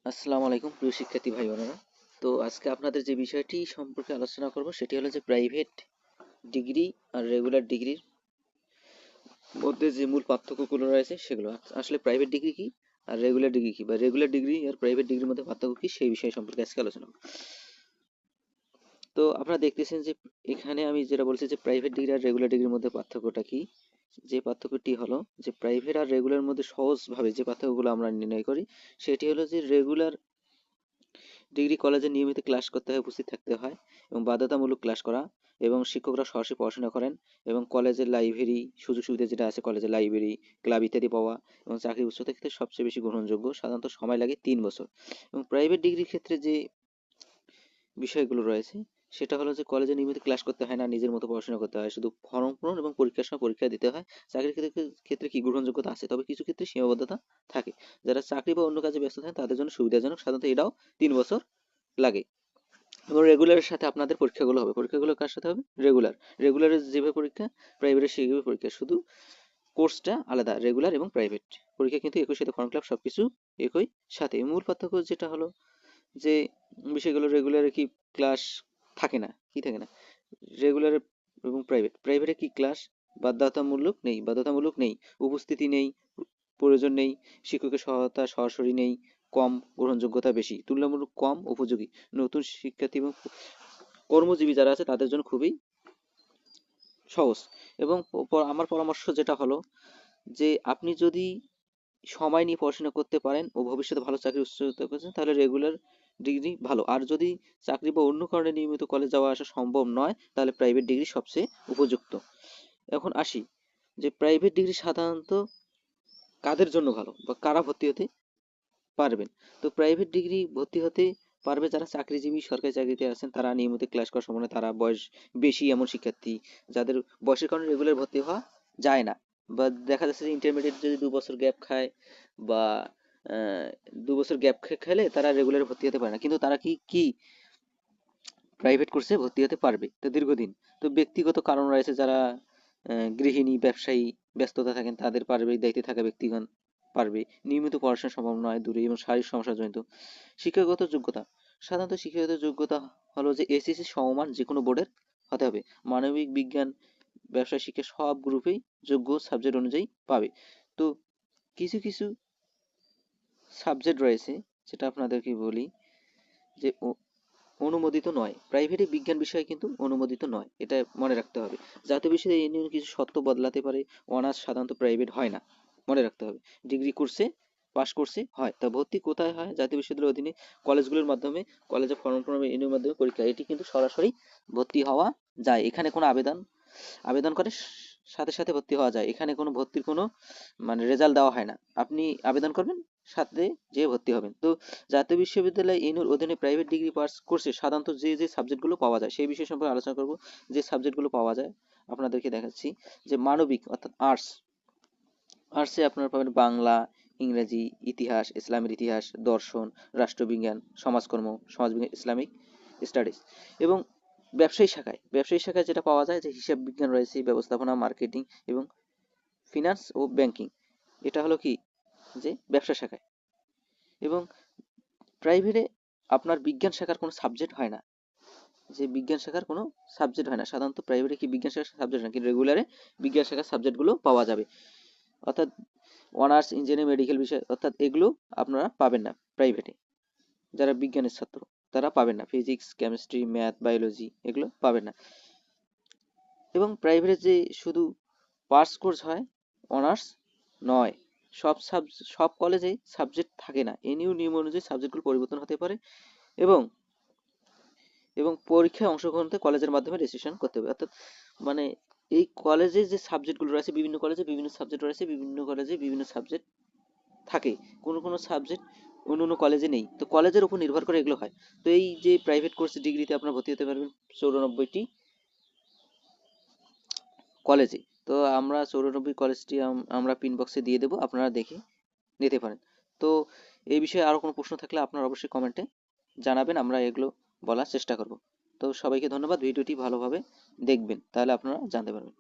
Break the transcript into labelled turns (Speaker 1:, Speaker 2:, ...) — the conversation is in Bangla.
Speaker 1: আসসালামু আলাইকুম প্রিয় শিক্ষার্থী ভাই বোনেরা। তো আজকে আপনাদের যে বিষয়টি সম্পর্কে আলোচনা করব সেটি হলো যে প্রাইভেট ডিগ্রি আর রেগুলার ডিগ্রির মধ্যে যে মূল পার্থক্যগুলো রয়েছে সেগুলো। আসলে প্রাইভেট ডিগ্রি কি আর রেগুলার ডিগ্রি কি, বা রেগুলার ডিগ্রি আর প্রাইভেট ডিগ্রির মধ্যে পার্থক্য কি, সেই বিষয় সম্পর্কে আজকে আলোচনা করব। তো আপনারা দেখতেছেন যে এখানে আমি যেটা বলছি যে প্রাইভেট ডিগ্রি আর রেগুলার ডিগ্রির মধ্যে পার্থক্যটা কি। যে পার্থক্যটি হলো যে প্রাইভেট আর রেগুলার মধ্যে সহজভাবে যে পার্থক্যগুলো আমরা নির্ণয় করি সেটি হলো যে রেগুলার ডিগ্রি কলেজে নিয়মিত ক্লাস করতে হয়, উপস্থিত থাকতে হয় এবং বাধ্যতামূলক ক্লাস করা, এবং শিক্ষকরা সরাসরি পড়াশোনা করেন, এবং কলেজের লাইব্রেরি সুযোগ সুবিধা যেটা আছে, কলেজের লাইব্রেরি, ক্লাব ইত্যাদি পাওয়া, এবং চাকরি উচ্চতার ক্ষেত্রে সবচেয়ে বেশি গ্রহণযোগ্য, সাধারণত সময় লাগে 3 বছর। এবং প্রাইভেট ডিগ্রির ক্ষেত্রে যে বিষয়গুলো রয়েছে সেটা হলো যে কলেজে নিয়মিত ক্লাস করতে হয় না, নিজের মতো পড়াশোনা করতে হয়, শুধু ফর্ম পূরণ এবং পরীক্ষার সময় পরীক্ষা দিতে হয়। চাকরির ক্ষেত্রে কি গ্রহণযোগ্যতা আছে, তবে কিছু ক্ষেত্রে সীমাবদ্ধতা থাকে। যারা চাকরি বা অন্য কাজে ব্যস্ত থাকেন তাদের জন্য সুবিধাজনক, সাধারণত এটাও 3 বছর লাগে। এবং রেগুলারের সাথে আপনাদের পরীক্ষাগুলো হবে, পরীক্ষাগুলো কার সাথে হবে, রেগুলারের যেভাবে পরীক্ষা প্রাইভেটের সেইভাবে পরীক্ষা, শুধু কোর্সটা আলাদা, রেগুলার এবং প্রাইভেট পরীক্ষা কিন্তু একই সাথে, ফর্ম ফিল আপ সবকিছু একই সাথে। মূল পার্থক্য যেটা হলো যে বিষয়গুলো, রেগুলারে কি ক্লাস থাকে না, কি থাকে না রেগুলার এবং প্রাইভেটে কি ক্লাস বাধ্যতামূলক নেই, উপস্থিতি নেই, প্রয়োজন নেই, শিক্ষকের সহায়তা সরাসরি নেই, কম গ্রহণযোগ্যতা বেশি, তুলনামূলক কম উপযোগী, নতুন শিক্ষার্থী এবং কর্মজীবী যারা আছে তাদের জন্য খুবই সহজ। এবং আমার পরামর্শ যেটা হলো যে আপনি যদি সময় নিয়ে পড়াশোনা করতে পারেন ও ভবিষ্যতে ভালো চাকরি উচ্চতা করছেন তাহলে রেগুলার ডিগ্রি ভালো। আর যদি চাকরি বা অন্য কারণে নিয়মিত কলেজ যাওয়া আসা সম্ভব নয় তাহলে প্রাইভেট ডিগ্রি সবচেয়ে উপযুক্ত। এখন আসি যে প্রাইভেট ডিগ্রি সাধারণত কাদের জন্য ভালো বা কারা ভর্তি হতে পারবেন। তো প্রাইভেট ডিগ্রি ভর্তি হতে পারবে যারা চাকরিজীবী, সরকারি চাকরিতে আছেন, তারা নিয়মিত ক্লাস করার সম্ভাবনা, তারা বয়স বেশি এমন শিক্ষার্থী যাদের বয়সের কারণে রেগুলার ভর্তি হওয়া যায় না, বা দেখা যাচ্ছে যে ইন্টারমিডিয়েট যদি 2 বছর গ্যাপ খায়, বা 2 বছর গ্যাপ খেলে তারা রেগুলার ভর্তি হতে পারে না, কিন্তু তারা কি কি প্রাইভেট কোর্সে ভর্তি হতে পারবে তো দীর্ঘদিন। তো ব্যক্তিগত কারণ রয়েছে, যারা গৃহিণী, ব্যবসায়ী, ব্যস্ততা থাকেন তাদের পারবে, দায়িত্বে থাকা ব্যক্তিগণ পারবে, নিয়মিত পড়াশোনা সম্ভব নয় দূরে, এবং শারীরিক সমস্যাজনিত। শিক্ষাগত যোগ্যতা, সাধারণত শিক্ষাগত যোগ্যতা হলো যে এসএসসি সমমান যে কোনো বোর্ডের হতে হবে। মানবিক, বিজ্ঞান, ব্যবসায় শিক্ষা সব গ্রুপেই যোগ্য সাবজেক্ট অনুযায়ী পাবে। তো কিছু কিছু সাবজেক্ট রয়েছে যেটা আপনাদেরকে বলি যে অনুমোদিত নয়, প্রাইভেটে বিজ্ঞান বিষয় কিন্তু অনুমোদিত নয়, এটা মনে রাখতে হবে। জাতীয় বিশ্ববিদ্যালয়ে এই নিয়ে কিছু শর্ত বদলাতে পারে, অনার্স সাধারণত প্রাইভেট হয় না, মনে রাখতে হবে। ডিগ্রি কোর্সে পাশ কোর্সে হয়, তা ভর্তি কোথায় হয়, জাতীয় বিশ্ববিদ্যালয়ের অধীনে কলেজগুলোর মাধ্যমে, কলেজে ফর্ম ফর্ম এর মাধ্যমে পরীক্ষা, এটি কিন্তু সরাসরি ভর্তি হওয়া যায়। এখানে কোনো আবেদন আবেদন করে সাথে সাথে ভর্তি হওয়া যায়, এখানে কোনো ভর্তির কোনো মানে রেজাল্ট দেওয়া হয় না, আপনি আবেদন করবেন সাথে যেয়ে ভর্তি হবেন। তো জাতীয় বিশ্ববিদ্যালয় এনুর অধীনে প্রাইভেট ডিগ্রি পাস কোর্সে সাধারণত যে যে সাবজেক্টগুলো পাওয়া যায় সেই বিষয় সম্পর্কে আলোচনা করব। যে সাবজেক্টগুলো পাওয়া যায় আপনাদেরকে দেখাচ্ছি। যে মানবিক অর্থাৎ আর্টসে আপনারা পাবেন বাংলা, ইংরেজি, ইতিহাস, ইসলামের ইতিহাস, দর্শন, রাষ্ট্রবিজ্ঞান, সমাজকর্ম, সমাজবিজ্ঞান, ইসলামিক স্টাডিজ। এবং ব্যবসায়ী শাখায় যেটা পাওয়া যায় যে হিসাব বিজ্ঞান রয়েছে, ব্যবস্থাপনা, মার্কেটিং এবং ফিনান্স ও ব্যাংকিং, এটা হলো কি যে ব্যবসা শাখায়। এবং প্রাইভেটে আপনার বিজ্ঞান শাখার কোনো সাবজেক্ট হয় না, যে বিজ্ঞান শাখার কোনো সাবজেক্ট হয় না, সাধারণত প্রাইভেটে কি বিজ্ঞান শাখার সাবজেক্ট না, কিন্তু রেগুলারে বিজ্ঞান শাখার সাবজেক্টগুলো পাওয়া যাবে। অর্থাৎ অনার্স, ইঞ্জিনিয়ারিং, মেডিকেল বিষয় অর্থাৎ এগুলো আপনারা পাবেন না প্রাইভেটে। যারা বিজ্ঞানের ছাত্র তারা পাবেন না, ফিজিক্স, কেমিস্ট্রি, ম্যাথ, বায়োলজি এগুলো পাবেন না। এবং প্রাইভেটে যে শুধু পাস কোর্স হয়, অনার্স নয়, সব কলেজেই সাবজেক্ট থাকে না, এনিউ নিয়ম অনুযায়ী সাবজেক্টগুলো পরিবর্তন হতে পারে। এবং এবং পরীক্ষায় অংশগ্রহণ করতে কলেজের মাধ্যমে রেজিস্ট্রেশন করতে হবে। অর্থাৎ মানে এই কলেজে যে সাবজেক্টগুলো রয়েছে, বিভিন্ন কলেজে বিভিন্ন সাবজেক্ট রয়েছে, বিভিন্ন কলেজে বিভিন্ন সাবজেক্ট থাকে, কোনো কোনো সাবজেক্ট অন্য অন্য কলেজে নেই, তো কলেজের উপর নির্ভর করে এগুলো হয়। তো এই যে প্রাইভেট কোর্স ডিগ্রিতে আপনারা ভর্তি হতে পারবেন 94টি কলেজে। তো আমরা 94 কলেজটি আমরা পিন বক্সে দিয়ে দেবো, আপনারা দেখে নিতে পারেন। তো এই বিষয়ে আরো কোনো প্রশ্ন থাকলে আপনারা অবশ্যই কমেন্টে জানাবেন, আমরা এগুলো বলার চেষ্টা করব। তো সবাইকে ধন্যবাদ, ভিডিওটি ভালোভাবে দেখবেন তাহলে আপনারা জানতে পারবেন।